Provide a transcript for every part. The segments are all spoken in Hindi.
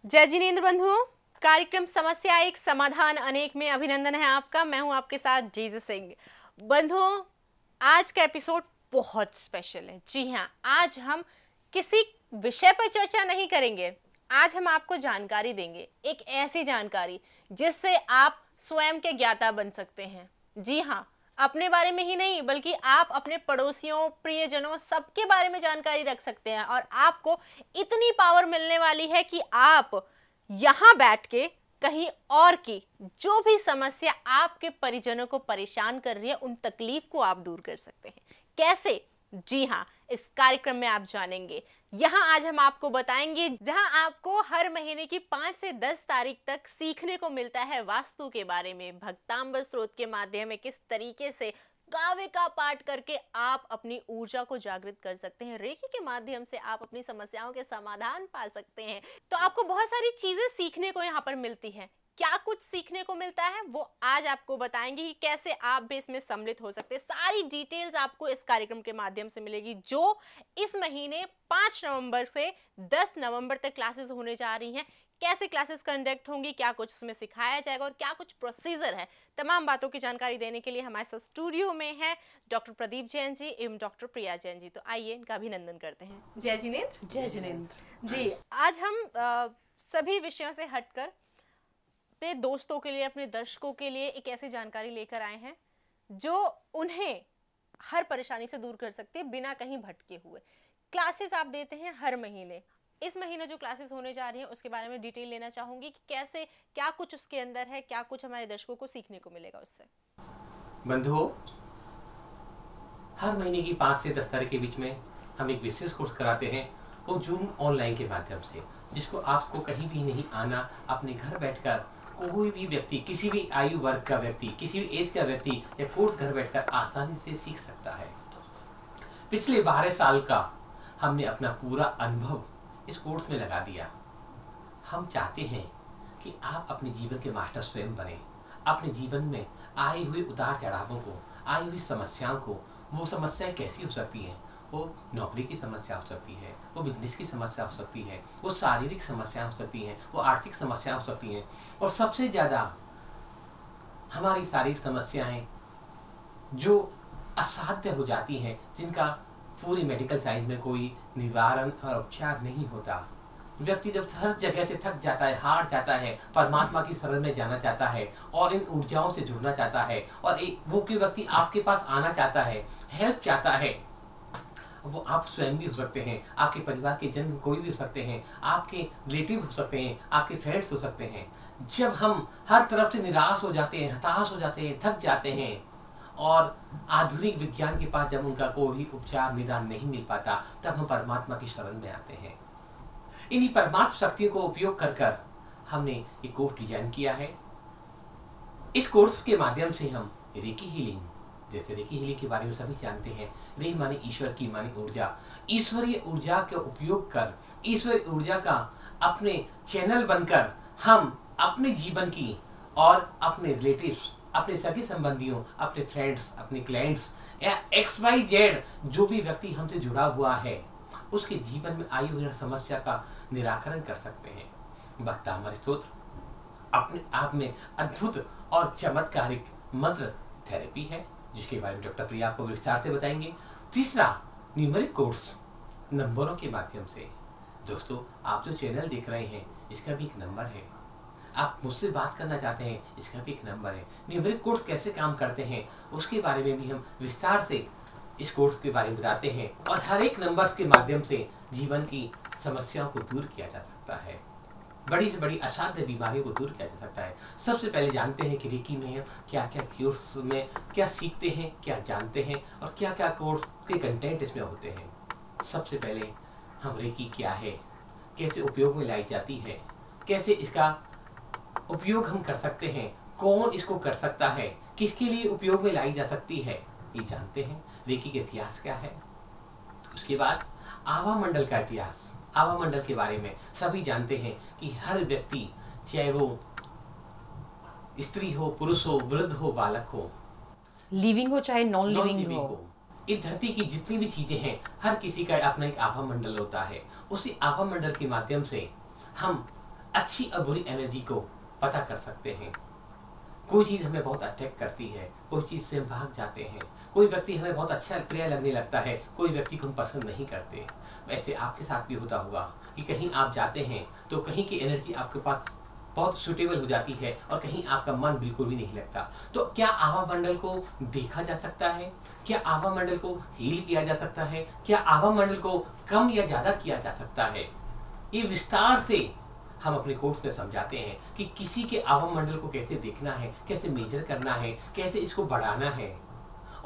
जय जिनेंद्र बंधुओं, कार्यक्रम समस्या एक समाधान अनेक में अभिनंदन है आपका। मैं हूं आपके साथ जीजू सिंह। बंधुओं, आज का एपिसोड बहुत स्पेशल है। जी हां, आज हम किसी विषय पर चर्चा नहीं करेंगे। आज हम आपको जानकारी देंगे, एक ऐसी जानकारी जिससे आप स्वयं के ज्ञाता बन सकते हैं। जी हां, अपने बारे में ही नहीं बल्कि आप अपने पड़ोसियों, प्रियजनों, सबके बारे में जानकारी रख सकते हैं। और आपको इतनी पावर मिलने वाली है कि आप यहां बैठ के कहीं और की जो भी समस्या आपके परिजनों को परेशान कर रही है, उन तकलीफ को आप दूर कर सकते हैं। कैसे? जी हां, इस कार्यक्रम में आप जानेंगे। यहां आज हम आपको बताएंगे, जहां आपको हर महीने की 5 से 10 तारीख तक सीखने को मिलता है वास्तु के बारे में। भक्तांबर स्रोत के माध्यम में किस तरीके से काव्य का पाठ करके आप अपनी ऊर्जा को जागृत कर सकते हैं। रेखी के माध्यम से आप अपनी समस्याओं के समाधान पा सकते हैं। तो आपको बहुत सारी चीजें सीखने को यहाँ पर मिलती हैं। क्या कुछ सीखने को मिलता है वो आज आपको बताएंगे कि कैसे आप भी इसमें सम्मिलित हो सकते हैं। सारी डिटेल्स आपको इस कार्यक्रम के माध्यम से मिलेगी, जो इस महीने 5 नवंबर से 10 नवंबर तक क्लासेस होने जा रही हैं। कैसे क्लासेस कंडक्ट होंगी, क्या कुछ उसमें सिखाया जाएगा और क्या कुछ प्रोसीजर है, तमाम बातों की जानकारी देने के लिए हमारे साथ स्टूडियो में है डॉक्टर प्रदीप जैन जी एवं डॉक्टर प्रिया जैन जी। तो आइए इनका अभिनंदन करते हैं। जय जिनेंद्र। जय जिनेंद्र जी, आज हम सभी विषयों से हटकर अपने दोस्तों के लिए, अपने दर्शकों के लिए एक ऐसी जानकारी लेकर आए हैं जो उन्हें हर परेशानी से दूर कर सकती है बिना कहीं भटके हुए। क्लासेस आप देते हैं हर महीने। इस महीने जो क्लासेस होने जा रही हैं उसके बारे में डिटेल लेना चाहूंगी कि कैसे, क्या कुछ उसके अंदर है, क्या कुछ हमारे दर्शकों को सीखने को मिलेगा उससे। बंधुओं, हर महीने की 5 से 10 तारीख के बीच में हम एक विशेष कोर्स कराते हैं, वो जूम ऑनलाइन के माध्यम से, जिसको आपको कहीं भी नहीं आना, अपने घर बैठकर कोई भी व्यक्ति, किसी भी आयु वर्ग का व्यक्ति, किसी भी एज का व्यक्ति या कोर्स घर बैठकर आसानी से सीख सकता है। पिछले 12 साल का हमने अपना पूरा अनुभव इस कोर्स में लगा दिया। हम चाहते हैं कि आप अपने जीवन के मास्टर स्वयं बने। अपने जीवन में आए हुए उतार चढ़ावों को, आई हुई समस्याओं को, वो समस्याएं कैसी हो सकती हैं, वो नौकरी की समस्या हो सकती है, वो बिजनेस की समस्या हो सकती है, वो शारीरिक समस्या हो सकती हैं, वो आर्थिक समस्या हो सकती हैं, और सबसे ज़्यादा हमारी शारीरिक समस्याएं जो असाध्य हो जाती हैं, जिनका पूरी मेडिकल साइंस में कोई निवारण और उपचार नहीं होता। व्यक्ति जब हर जगह से थक जाता है, हार जाता है, परमात्मा की शरण में जाना चाहता है और इन ऊर्जाओं से जुड़ना चाहता है, और वो कोई व्यक्ति आपके पास आना चाहता है, हेल्प चाहता है, वो आप स्वयं भी हो सकते हैं, आपके परिवार के जन कोई भी हो सकते हैं, आपके रिलेटिव हो सकते हैं, आपके फ्रेंड्स हो सकते हैं। जब हम हर तरफ से निराश हो जाते हैं, हताश हो जाते हैं, थक जाते हैं, और आधुनिक विज्ञान के पास जब उनका कोई उपचार निदान नहीं मिल पाता, तब हम परमात्मा की शरण में आते हैं। इन्हीं परमात्मा शक्तियों को उपयोग कर कर हमने एक कोर्स डिजाइन किया है। इस कोर्स के माध्यम से हम रेकी हीलिंग, जैसे रेकी हीलिंग के बारे में सभी जानते हैं, रे माने ईश्वर की, माने ऊर्जा, ईश्वरीय ऊर्जा का उपयोग कर, ईश्वरीय ऊर्जा का अपने चैनल बनकर हम अपने जीवन की और अपने रिलेटिव्स, अपने सगे संबंधियों, अपने फ्रेंड्स, अपने क्लाइंट्स या XYZ जो भी व्यक्ति हमसे जुड़ा हुआ है, उसके जीवन में आई हुई समस्या का निराकरण कर सकते हैं। भक्तांबर स्तोत्र अपने आप में अद्भुत और चमत्कारिक मंत्र थेरेपी है, जिसके बारे में डॉक्टर प्रिया आपको विस्तार से बताएंगे। तीसरा, न्यूमेरिक कोर्स नंबरों के माध्यम से। दोस्तों, आप जो चैनल देख रहे हैं, इसका भी एक नंबर है। आप मुझसे बात करना चाहते हैं, इसका भी एक नंबर है। न्यूमेरिक कोर्स कैसे काम करते हैं उसके बारे में भी हम विस्तार से इस कोर्स के बारे में बताते हैं, और हर एक नंबर के माध्यम से जीवन की समस्याओं को दूर किया जा सकता है, बड़ी से बड़ी असाध्य बीमारियों को दूर किया जा सकता है। सबसे पहले जानते हैं कि रेकी में क्या क्या कोर्स में क्या सीखते हैं, क्या जानते हैं, और क्या क्या कोर्स के कंटेंट इसमें होते हैं। सबसे पहले हम रेकी क्या है, कैसे उपयोग में लाई जाती है, कैसे इसका उपयोग हम कर सकते हैं, कौन इसको कर सकता है, किसके लिए उपयोग में लाई जा सकती है, ये जानते हैं। रेकी का इतिहास क्या है, उसके बाद आभा मंडल का इतिहास, आभा मंडल के बारे में सभी जानते हैं कि हर व्यक्ति, चाहे वो स्त्री हो, पुरुष हो, वृद्ध हो, बालक हो, लिविंग हो चाहे नॉन लिविंग हो, इस धरती की जितनी भी चीजें हैं, हर किसी का अपना एक आभा मंडल होता है। उसी आभा मंडल के माध्यम से हम अच्छी और बुरी एनर्जी को पता कर सकते हैं। कोई चीज़ हमें बहुत अट्रैक्ट करती है, कोई चीज़ से हम भाग जाते हैं, कोई व्यक्ति हमें बहुत अच्छा प्रिय लगने लगता है, कोई व्यक्ति को हम पसंद नहीं करते। वैसे आपके साथ भी होता होगा कि कहीं आप जाते हैं तो कहीं की एनर्जी आपके पास बहुत सूटेबल हो जाती है और कहीं आपका मन बिल्कुल भी नहीं लगता। तो क्या आभा मंडल को देखा जा सकता है? क्या आभा मंडल को हील किया जा सकता है? क्या आभा मंडल को कम या ज़्यादा किया जा सकता है? ये विस्तार से हम अपने कोर्स में समझाते हैं कि किसी के आभा मंडल को कैसे देखना है, कैसे मेजर करना है, कैसे इसको बढ़ाना है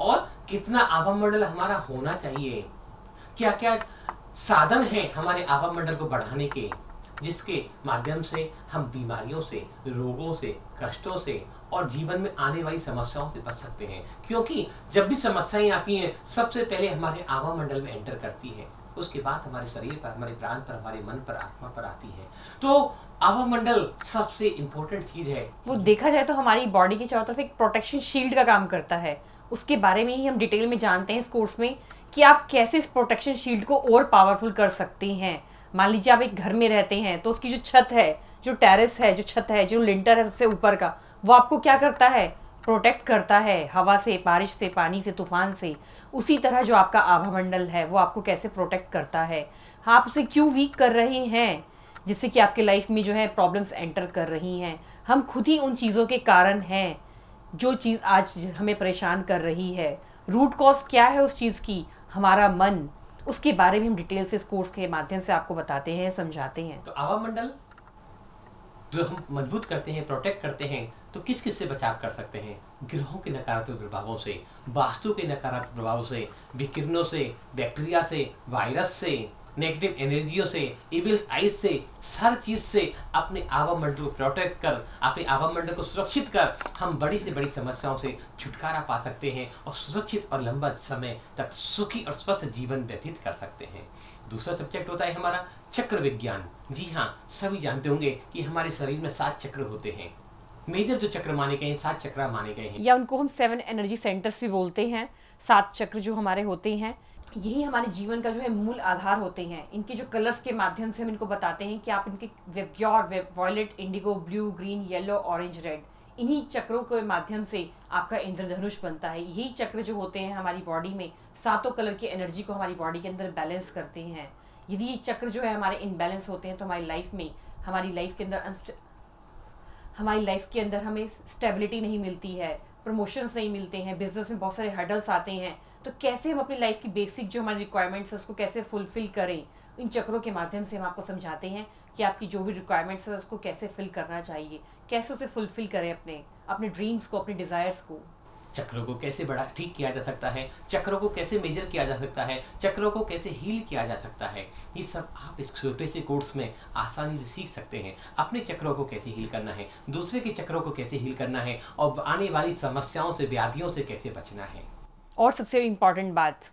और कितना आभा मंडल हमारा होना चाहिए। क्या क्या साधन है हमारे आभा मंडल को बढ़ाने के, जिसके माध्यम से हम बीमारियों से, रोगों से, कष्टों से और जीवन में आने वाली समस्याओं से बच सकते हैं। क्योंकि जब भी समस्याएं आती हैं सबसे पहले हमारे आभा मंडल में एंटर करती है, उसके बाद हमारे शरीर पर, हमारे प्राण पर, हमारे मन पर, आत्मा पर आती है। तो आभा मंडल सबसे इम्पोर्टेंट चीज है। वो देखा जाए तो हमारी बॉडी के चारों तरफ एक प्रोटेक्शन शील्ड का काम करता है। उसके बारे में ही हम डिटेल में जानते हैं इस कोर्स में कि आप कैसे इस प्रोटेक्शन शील्ड को और पावरफुल कर सकते हैं। मान लीजिए आप एक घर में रहते हैं तो उसकी जो छत है, जो टेरेस है, जो छत है, जो लिंटर है सबसे ऊपर का, वो आपको क्या करता है? प्रोटेक्ट करता है हवा से, बारिश से, पानी से, तूफान से। उसी तरह जो आपका आभा मंडल है वो आपको कैसे प्रोटेक्ट करता है, आप उसे क्यों वीक कर रहे हैं जिससे कि आपके लाइफ में जो है प्रॉब्लम्स एंटर कर रही हैं। हम खुद ही उन चीज़ों के कारण हैं जो चीज़ आज हमें परेशान कर रही है। रूट कॉज क्या है उस चीज़ की? हमारा मन। उसके बारे में हम डिटेल से इस कोर्स के माध्यम से आपको बताते हैं, समझाते हैं। तो आभा मंडल जो हम मजबूत करते हैं, प्रोटेक्ट करते हैं, तो किस किस से बचाव कर सकते हैं? ग्रहों के नकारात्मक प्रभावों से, वास्तु के नकारात्मक प्रभावों से, विकिरणों से, बैक्टीरिया से, वायरस से, नेगेटिव एनर्जियों से, इविल आइज से, हर चीज से अपने आभा मंडल को प्रोटेक्ट कर, अपने आभा मंडल को सुरक्षित कर हम बड़ी से बड़ी समस्याओं से छुटकारा पा सकते हैं और सुरक्षित और लंबा समय तक सुखी और स्वस्थ जीवन व्यतीत कर सकते हैं। दूसरा सब्जेक्ट होता है हमारा चक्र विज्ञान। जी हाँ, सभी जानते होंगे कि हमारे शरीर में 7 चक्र होते हैं। मेजर जो चक्र माने गए हैं, 7 चक्र माने गए हैं, या उनको हम 7 एनर्जी सेंटर्स भी बोलते हैं। 7 चक्र जो हमारे होते हैं, यही हमारे जीवन का जो है मूल आधार होते हैं। इनके जो कलर्स के माध्यम से हम इनको बताते हैं कि आप इनके pure violet, indigo, blue, green, yellow, orange, red, इन्हीं चक्रों के माध्यम से आपका इंद्रधनुष बनता है। यही चक्र जो होते हैं हमारी बॉडी में 7 कलर की एनर्जी को हमारी बॉडी के अंदर बैलेंस करते हैं। यदि ये चक्र जो है हमारे इनबैलेंस होते हैं तो हमारी लाइफ में, हमारी लाइफ के अंदर हमें स्टेबिलिटी नहीं मिलती है, प्रमोशंस नहीं मिलते हैं, बिजनेस में बहुत सारे हर्डल्स आते हैं। तो कैसे हम अपनी लाइफ की बेसिक जो हमारी रिक्वायरमेंट्स है उसको कैसे फुलफिल करें, इन चक्रों के माध्यम से हम आपको समझाते हैं कि आपकी जो भी रिक्वायरमेंट्स है उसको कैसे फिल करना चाहिए, कैसे उसे फुलफिल करें, अपने ड्रीम्स को, अपने डिजायर्स को। चक्रों को कैसे बड़ा ठीक किया जा सकता है, चक्रों को कैसे मेजर किया जा सकता है, चक्रों को कैसे हील किया जा सकता है, ये सब आप इस छोटे से कोर्स में आसानी से सीख सकते हैं। अपने चक्रों को कैसे हील करना है, दूसरे के चक्रों को कैसे हील करना है और आने वाली समस्याओं से, व्याधियों से कैसे बचना है। और सबसे इम्पॉर्टेंट बात,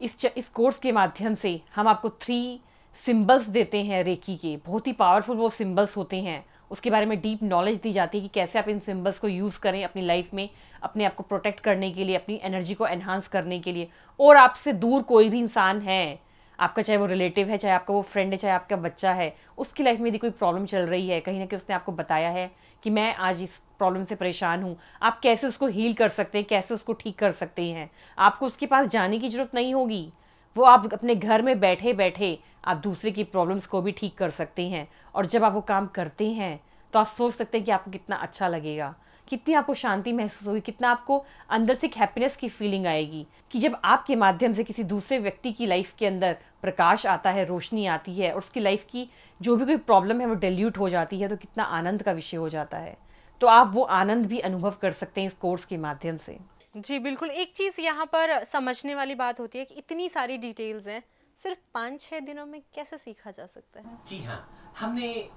इस कोर्स के माध्यम से हम आपको 3 सिंबल्स देते हैं रेकी के। बहुत ही पावरफुल वो सिंबल्स होते हैं, उसके बारे में डीप नॉलेज दी जाती है कि कैसे आप इन सिंबल्स को यूज़ करें अपनी लाइफ में, अपने आप को प्रोटेक्ट करने के लिए, अपनी एनर्जी को एनहांस करने के लिए। और आपसे दूर कोई भी इंसान है, आपका चाहे वो रिलेटिव है, चाहे आपका वो फ्रेंड है, चाहे आपका बच्चा है, उसकी लाइफ में यदि कोई प्रॉब्लम चल रही है, कहीं ना कहीं उसने आपको बताया है कि मैं आज इस प्रॉब्लम से परेशान हूँ, आप कैसे उसको हील कर सकते हैं, कैसे उसको ठीक कर सकते हैं। आपको उसके पास जाने की ज़रूरत नहीं होगी, वो आप अपने घर में बैठे बैठे आप दूसरे की प्रॉब्लम्स को भी ठीक कर सकते हैं। और जब आप वो काम करते हैं तो आप सोच सकते हैं कि आपको कितना अच्छा लगेगा, कितनी आपको शांति महसूस होगी, कितना आपको अंदर से एक हैप्पीनेस की फीलिंग आएगी कि जब आपके माध्यम से किसी दूसरे व्यक्ति की लाइफ के अंदर प्रकाश आता है, रोशनी आती है और उसकी लाइफ की जो भी कोई प्रॉब्लम है वो डिल्यूट हो जाती है, तो कितना आनंद का विषय हो जाता है। तो आप वो आनंद भी अनुभव कर सकते हैं इस कोर्स के माध्यम से। जी बिल्कुल। एक चीज़ यहाँ पर समझने वाली बात होती है कि इतनी सारी डिटेल्स हैं, सिर्फ 5-6 दिनों में कैसे सीखा जा सकता है? जी हाँ, हमने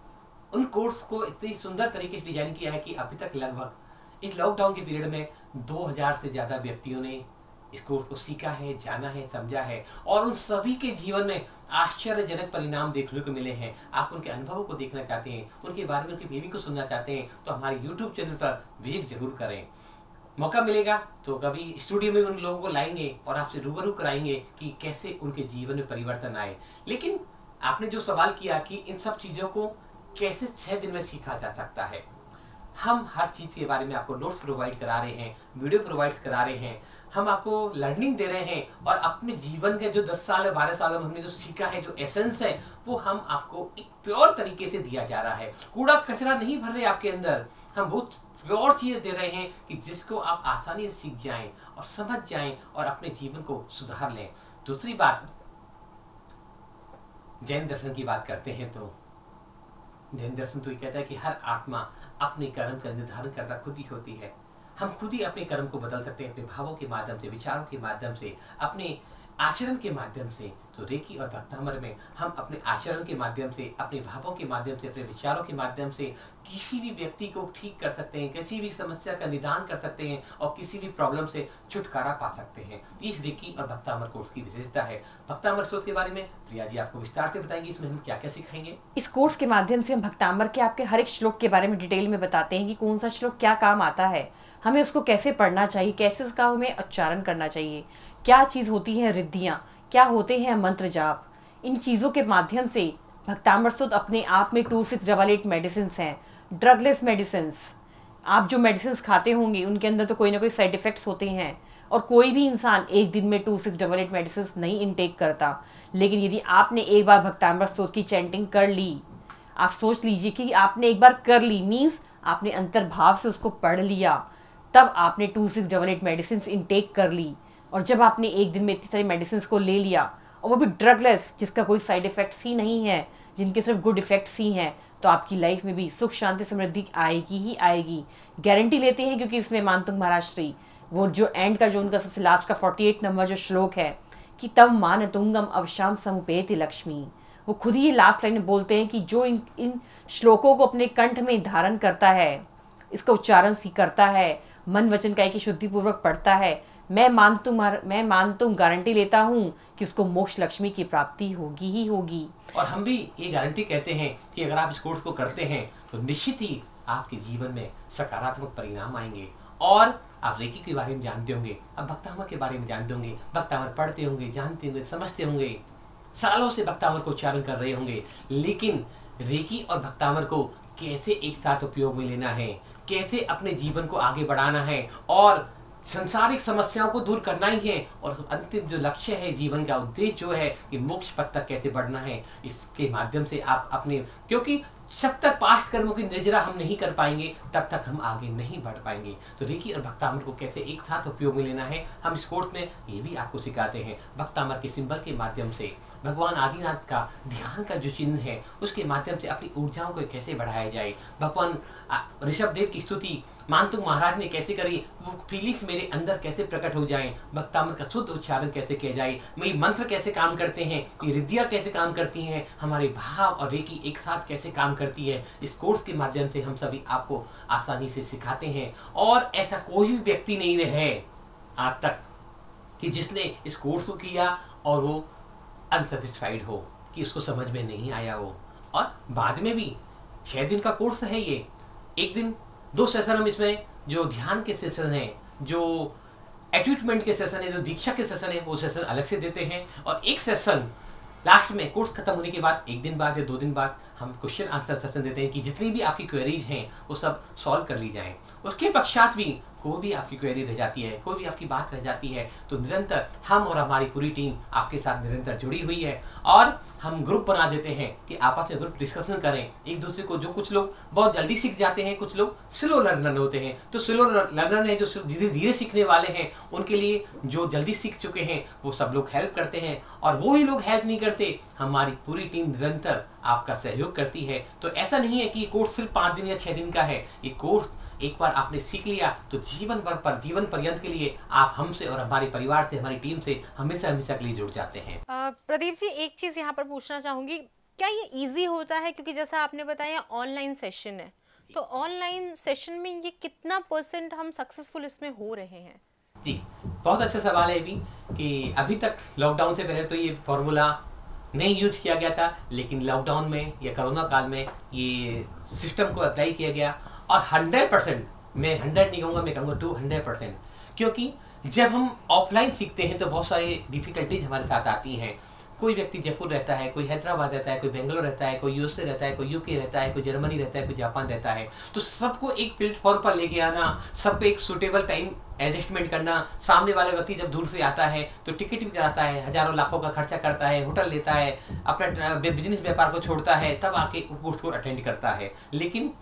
उन कोर्स को इतनी सुंदर तरीके से डिजाइन किया है कि अभी तक लगभग इस लॉकडाउन के पीरियड में 2000 से ज़्यादा व्यक्तियों ने इस कोर्स को सीखा है, जाना है, समझा है और उन सभी के जीवन में आश्चर्यजनक परिणाम देखने को मिले हैं। आप उनके अनुभवों को देखना चाहते हैं, उनके बारे में उनकी फीलिंग को सुनना चाहते हैं, तो हमारे YouTube चैनल पर विजिट जरूर करें। मौका मिलेगा तो कभी स्टूडियो में उन लोगों को लाएंगे और आपसे रूबरू कराएंगे कि कैसे उनके जीवन में परिवर्तन आए। लेकिन आपने जो सवाल किया कि इन सब चीज़ों को कैसे 6 दिन में सीखा जा सकता है। हम हर चीज़ के बारे में आपको नोट्स प्रोवाइड करा रहे हैं, वीडियो प्रोवाइड करा रहे हैं, हम आपको लर्निंग दे रहे हैं और अपने जीवन के जो 10 साल या 12 सालों में हमने जो सीखा है, जो एसेंस है, वो हम आपको एक प्योर तरीके से दिया जा रहा है। कूड़ा कचरा नहीं भर रहे आपके अंदर, हम बहुत प्योर चीज़ें दे रहे हैं कि जिसको आप आसानी से सीख जाएं और समझ जाएं और अपने जीवन को सुधार लें। दूसरी बात, जैन दर्शन की बात करते हैं तो जैन दर्शन तो ये कहता है कि हर आत्मा अपने कर्म का निर्धारण करता खुद ही होती है। हम खुद ही अपने कर्म को बदल सकते हैं अपने भावों के माध्यम से, विचारों के माध्यम से, अपने आचरण के माध्यम से। तो रेकी और भक्तामर में हम अपने आचरण के माध्यम से, अपने भावों के माध्यम से, अपने विचारों के माध्यम से किसी भी व्यक्ति को ठीक कर सकते हैं, किसी भी समस्या का निदान कर सकते हैं और किसी भी प्रॉब्लम से छुटकारा पा सकते हैं। इस रेकी और भक्तामर कोर्स की विशेषता है। भक्तामर स्रोत के बारे में प्रिया जी आपको विस्तार से बताएंगे, इसमें हम क्या क्या सिखाएंगे। इस कोर्स के माध्यम से हम भक्तामर के आपके हर एक श्लोक के बारे में डिटेल में बताते हैं कि कौन सा श्लोक क्या काम आता है, हमें उसको कैसे पढ़ना चाहिए, कैसे उसका हमें उच्चारण करना चाहिए, क्या चीज़ होती है रिद्धियाँ, क्या होते हैं मंत्र जाप। इन चीज़ों के माध्यम से भक्तामर स्रोत अपने आप में 2688 मेडिसिन हैं, ड्रगलेस मेडिसिन। आप जो मेडिसिन खाते होंगे उनके अंदर तो कोई ना कोई साइड इफ़ेक्ट्स होते हैं और कोई भी इंसान एक दिन में 2688 मेडिसिन नहीं इनटेक करता। लेकिन यदि आपने एक बार भक्तामर स्रोत की चैंटिंग कर ली, आप सोच लीजिए कि आपने एक बार कर ली, मीन्स आपने अंतर्भाव से उसको पढ़ लिया, तब आपने 2688 मेडिसिन इनटेक कर ली। और जब आपने एक दिन में इतनी सारी मेडिसिन को ले लिया और वो भी ड्रगलेस, जिसका कोई साइड इफ़ेक्ट्स ही नहीं है, जिनके सिर्फ गुड इफ़ेक्ट्स ही हैं, तो आपकी लाइफ में भी सुख शांति समृद्धि आएगी ही आएगी, गारंटी लेते हैं। क्योंकि इसमें मानतुंग महाराज श्री वो जो एंड का, जो उनका सबसे लास्ट का 48 नंबर जो श्लोक है कि तम मान तुंगम अवशाम समुपेति लक्ष्मी, वो खुद ही लास्ट लाइन में बोलते हैं कि जो इन श्लोकों को अपने कंठ में धारण करता है, इसका उच्चारण करता है, मन वचन काया की शुद्धि पूर्वक पढ़ता है, मैं मानतुम गारंटी लेता हूँ कि उसको मोक्ष लक्ष्मी की प्राप्ति होगी ही होगी। और हम भी ये गारंटी कहते हैं कि अगर आप इस कोर्स को करते हैं तो निश्चित ही आपके जीवन में सकारात्मक परिणाम आएंगे। और आप रेकी के बारे में जानते होंगे, अब भक्तामर के बारे में जानते होंगे, भक्तामर पढ़ते होंगे, जानते होंगे, समझते होंगे, सालों से भक्तामर को उच्चारण कर रहे होंगे। लेकिन रेकी और भक्तामर को कैसे एक साथ उपयोग में लेना है, कैसे अपने जीवन को आगे बढ़ाना है और संसारिक समस्याओं को दूर करना ही है, और अंतिम जो लक्ष्य है, जीवन का उद्देश्य जो है कि मोक्ष पथ तक कैसे बढ़ना है, इसके माध्यम से आप अपने, क्योंकि जब तक पास्ट कर्मों की निर्जरा हम नहीं कर पाएंगे तब तक हम आगे नहीं बढ़ पाएंगे। तो रेकी और भक्तामर को कैसे एक साथ उपयोग में लेना है, हम इस कोर्स में ये भी आपको सिखाते हैं। भक्तामर के सिंबल के माध्यम से, भगवान आदिनाथ का ध्यान का जो चिन्ह है उसके माध्यम से अपनी ऊर्जाओं को कैसे बढ़ाया जाए, भगवान ऋषभ देव की स्तुति मानतुंग महाराज ने कैसे करी, वो फीलिंग्स मेरे अंदर कैसे प्रकट हो जाएं, भक्तामर का शुद्ध उच्चारण कैसे किया जाए, मेरी मंत्र कैसे काम करते हैं, ये रिद्धियाँ कैसे काम करती हैं, हमारे भाव और रेकी एक साथ कैसे काम करती है, इस कोर्स के माध्यम से हम सभी आपको आसानी से सिखाते हैं। और ऐसा कोई भी व्यक्ति नहीं रहे आज तक कि जिसने इस कोर्स को किया और वो अनसेटिस्फाइड हो, कि उसको समझ में नहीं आया हो। और बाद में भी 6 दिन का कोर्स है ये, एक दिन 2 सेशन हम इसमें जो ध्यान के सेशन हैं, जो एट्यूटमेंट के सेशन है, जो दीक्षा के सेशन है, वो सेशन अलग से देते हैं। और एक सेशन लास्ट में कोर्स खत्म होने के बाद 1 दिन बाद या 2 दिन बाद हम क्वेश्चन आंसर सेशन देते हैं कि जितनी भी आपकी क्वेरीज हैं वो सब सॉल्व कर ली जाएं। उसके पश्चात भी कोई भी आपकी क्वेरी रह जाती है, कोई भी आपकी बात रह जाती है, तो निरंतर हम और हमारी पूरी टीम आपके साथ निरंतर जुड़ी हुई है। और हम ग्रुप बना देते हैं कि आपस में ग्रुप डिस्कशन करें एक दूसरे को। जो कुछ लोग बहुत जल्दी सीख जाते हैं, कुछ लोग स्लो लर्नर होते हैं, तो स्लो लर्नर है जो धीरे धीरे सीखने वाले हैं, उनके लिए जो जल्दी सीख चुके हैं वो सब लोग हेल्प करते हैं। और वो ही लोग हेल्प नहीं करते, हमारी पूरी टीम निरंतर आपका सहयोग करती है। तो ऐसा नहीं है कि ये कोर्स सिर्फ 5 दिन या 6 दिन का है। ये कोर्स एक बार आपने सीख लिया तो जीवन पर्यंत के लिए आप हमसे और हमारे परिवार से, हमारी टीम से हमेशा के लिए जुड़ जाते हैं। प्रदीप जी, एक चीज यहाँ पर पूछना चाहूंगी, क्या ये इजी होता है? क्योंकि जैसा आपने बताया ऑनलाइन सेशन है, तो ऑनलाइन सेशन में ये कितना % हम सक्सेसफुल इसमें हो रहे हैं? जी, बहुत अच्छा सवाल है अभी कि अभी तक लॉकडाउन से पहले तो ये फॉर्मूला नहीं यूज किया गया था, लेकिन लॉकडाउन में या कोरोना काल में ये सिस्टम को अप्लाई किया गया और 100%, मैं 100 नहीं कहूँगा, मैं कहूँगा 200%। क्योंकि जब हम ऑफलाइन सीखते हैं तो बहुत सारी डिफिकल्टीज हमारे साथ आती हैं। कोई व्यक्ति जयपुर रहता है, कोई हैदराबाद रहता है, कोई बेंगलोर रहता है, कोई यूएसए रहता है, कोई यूके रहता है, कोई जर्मनी रहता है, कोई जापान रहता है। तो सबको एक प्लेटफॉर्म पर लेके आना, सबको एक सुटेबल टाइम एडजस्टमेंट करना। सामने वाले व्यक्ति जब दूर से आता है तो टिकट भी कराता है, हजारों लाखों का खर्चा करता है, होटल लेता है, अपना बिजनेस व्यापार को छोड़ता है, तब आके कोर्स को अटेंड करता है। लेकिन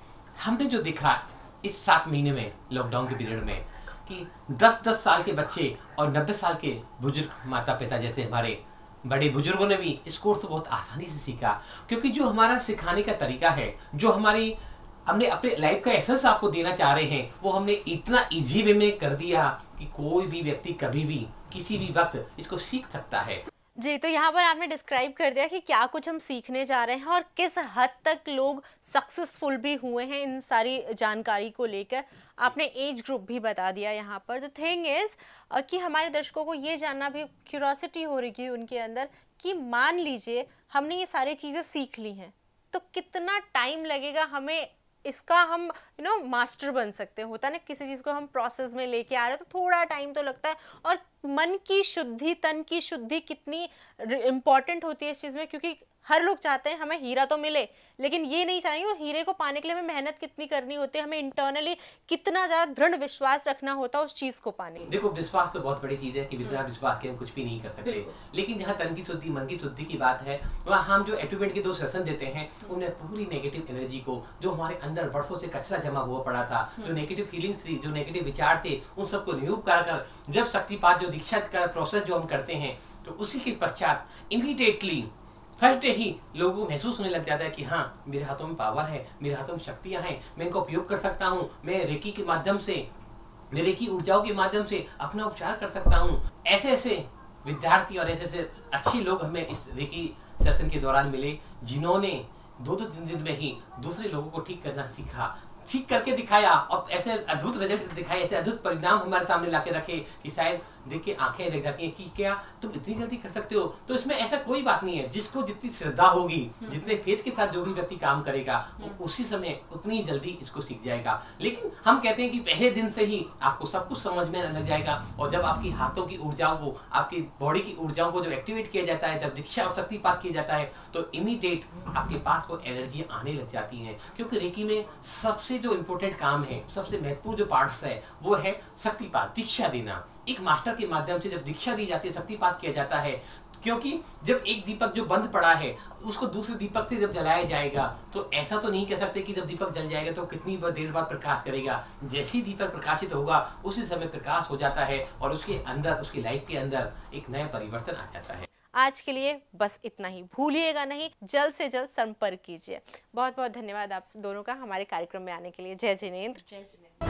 हमने जो देखा इस 7 महीने में लॉकडाउन के पीरियड में कि 10-10 साल के बच्चे और 90 साल के बुजुर्ग माता पिता जैसे हमारे बड़े बुजुर्गों ने भी इस कोर्स को बहुत आसानी से सीखा। क्योंकि जो हमारा सिखाने का तरीका है, जो हमने अपने लाइफ का एसेंस आपको देना चाह रहे हैं, वो हमने इतना इजी वे में कर दिया कि कोई भी व्यक्ति कभी भी किसी भी वक्त इसको सीख सकता है। जी, तो यहाँ पर आपने डिस्क्राइब कर दिया कि क्या कुछ हम सीखने जा रहे हैं और किस हद तक लोग सक्सेसफुल भी हुए हैं इन सारी जानकारी को लेकर। आपने एज ग्रुप भी बता दिया यहाँ पर। द थिंग इज़ कि हमारे दर्शकों को ये जानना भी क्यूरोसिटी हो रही है उनके अंदर कि मान लीजिए हमने ये सारी चीज़ें सीख ली हैं, तो कितना टाइम लगेगा हमें इसका हम मास्टर बन सकते हैं। होता है ना, किसी चीज़ को हम प्रोसेस में लेके आ रहे हैं तो थोड़ा टाइम तो लगता है। और मन की शुद्धि, तन की शुद्धि कितनी इम्पॉर्टेंट होती है इस चीज़ में, क्योंकि हर लोग चाहते हैं हमें हीरा तो मिले, लेकिन ये नहीं चाहेंगे वो हीरे को पाने के लिए हमें मेहनत कितनी करनी होती है, हमें इंटरनली कितना ज़्यादा दृढ़ विश्वास रखना होता है उस चीज़ को पाने। देखो, विश्वास तो बहुत बड़ी चीज़ है कि बिना विश्वास के हम कुछ भी नहीं कर सकते। लेकिन जहाँ तन की शुद्धि, मन की शुद्धि की बात है, वहाँ हम जो एटूमेंट के 2 सेशन देते हैं, उन्हें पूरी नेगेटिव एनर्जी को, जो हमारे अंदर वर्षों से कचरा जमा हुआ पड़ा था, जो नेगेटिव फीलिंग्स थी, जो नेगेटिव विचार थे, उन सबको रिमूव कर जब शक्तिपात जो दीक्षा का प्रोसेस जो हम करते हैं, तो उसी के पश्चात इमीडिएटली फर्स्ट डे ही लोगों को महसूस होने लग जाता है कि हाँ, मेरे हाथों में पावर है, मेरे हाथों में शक्तियाँ हैं, मैं इनका उपयोग कर सकता हूँ, मैं रेकी के माध्यम से, मैं रेकी ऊर्जाओं के माध्यम से अपना उपचार कर सकता हूँ। ऐसे विद्यार्थी और ऐसे अच्छे लोग हमें इस रेकी सेशन के दौरान मिले, जिन्होंने 2-3 दिन में ही दूसरे लोगों को ठीक करना सीखा, ठीक करके दिखाया और ऐसे अद्भुत रिजल्ट दिखाए, ऐसे अद्भुत परिणाम हमारे सामने लाके रखे कि शायद देख के आंखें रह जाती हैं कि क्या तुम इतनी जल्दी कर सकते हो। तो इसमें ऐसा कोई बात नहीं है, जिसको जितनी श्रद्धा होगी, जितने फेथ के साथ जो भी व्यक्ति काम करेगा, वो उसी समय उतनी जल्दी इसको सीख जाएगा। लेकिन हम कहते हैं कि पहले दिन से ही आपको सब कुछ समझ में लग जाएगा, और जब आपकी हाथों की ऊर्जाओं को, आपकी बॉडी की ऊर्जाओं को जब एक्टिवेट किया जाता है, जब दीक्षा और शक्तिपात किया जाता है, तो इमीडिएट आपके पास वो एनर्जी आने लग जाती है। क्योंकि रेकी में सबसे जो इम्पोर्टेंट काम है, सबसे महत्वपूर्ण जो पार्ट्स है, वो है शक्तिपात, दीक्षा देना। एक मास्टर के माध्यम से जब दीक्षा दी जाती है, शक्तिपात किया जाता है, क्योंकि जब एक दीपक जो बंद पड़ा है उसको दूसरे दीपक से जब जलाया जाएगा, तो ऐसा तो नहीं कह सकते कि जब दीपक जल जाएगा तो कितनी देर बाद प्रकाश करेगा। जैसे ही दीपक प्रकाशित होगा उसी समय प्रकाश हो जाता है और उसके अंदर, उसकी लाइफ के अंदर एक नया परिवर्तन आ जाता है। आज के लिए बस इतना ही, भूलिएगा नहीं, जल्द से जल्द संपर्क कीजिए। बहुत बहुत धन्यवाद आप दोनों का हमारे कार्यक्रम में आने के लिए। जय जिनेंद्र। जय जिनेंद्र।